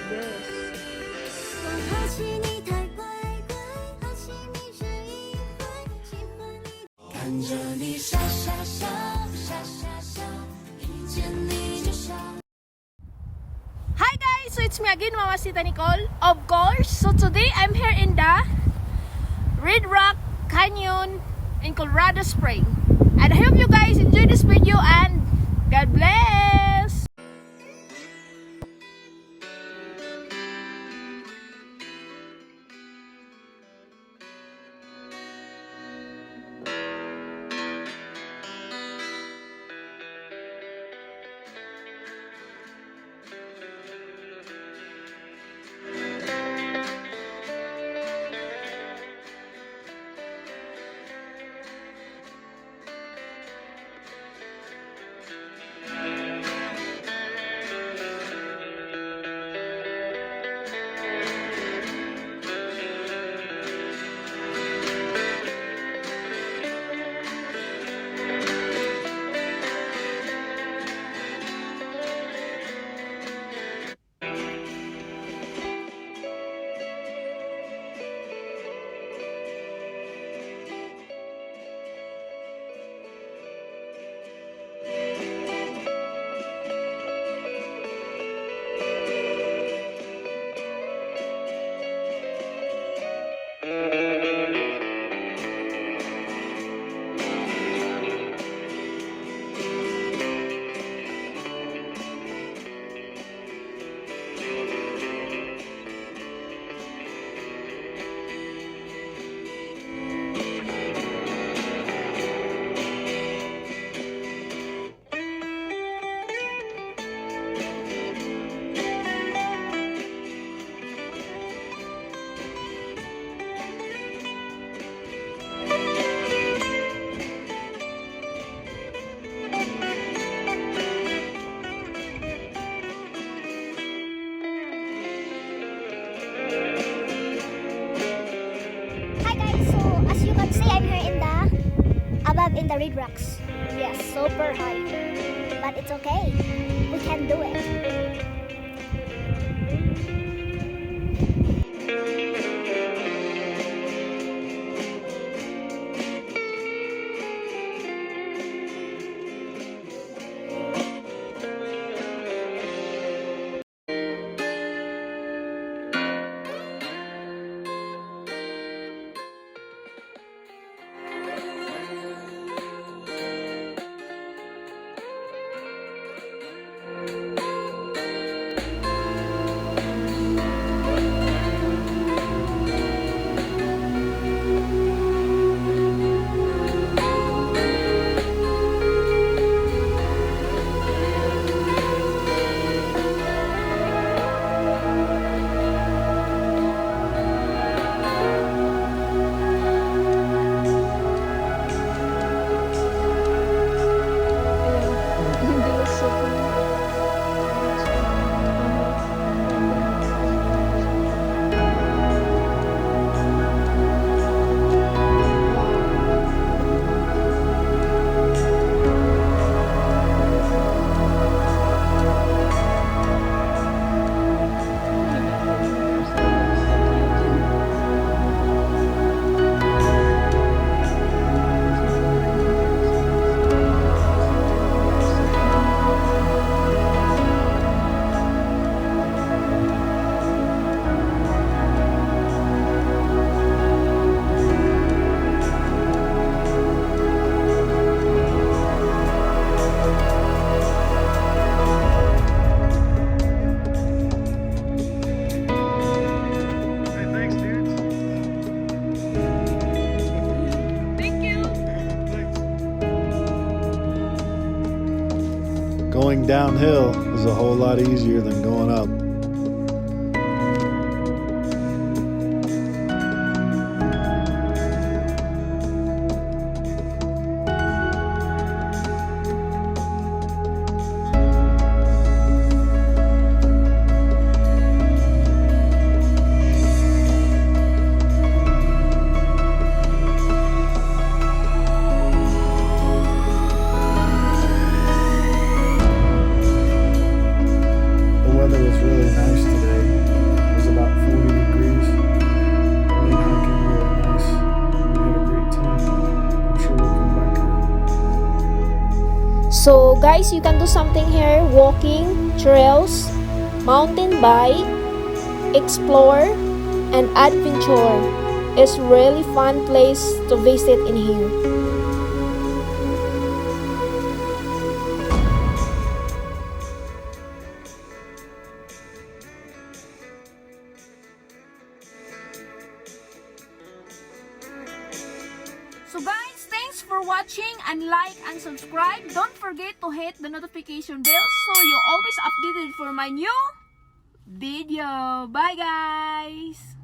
Yes. 我好奇你太乖乖，好奇你这一回，喜欢你看着你傻傻笑，傻傻笑，一见你就笑。 Hi guys! So it's me again, Mama Sita Nicole. Of course, so today I'm here in the Red Rock Canyon in Colorado Springs. And I hope you guys enjoy this video and God bless! Hi guys, so as you can see, I'm here in the above in the Red Rocks. Yes, super high, but it's okay. We can do it. Going downhill is a whole lot easier than going up. The weather was really guys, you can do something here, walking, trails, mountain bike, explore, and adventure. It's really fun place to visit in here. So guys, thanks for watching and like and subscribe. Don't forget to hit the notification bell so you're always updated for my new video. Bye guys!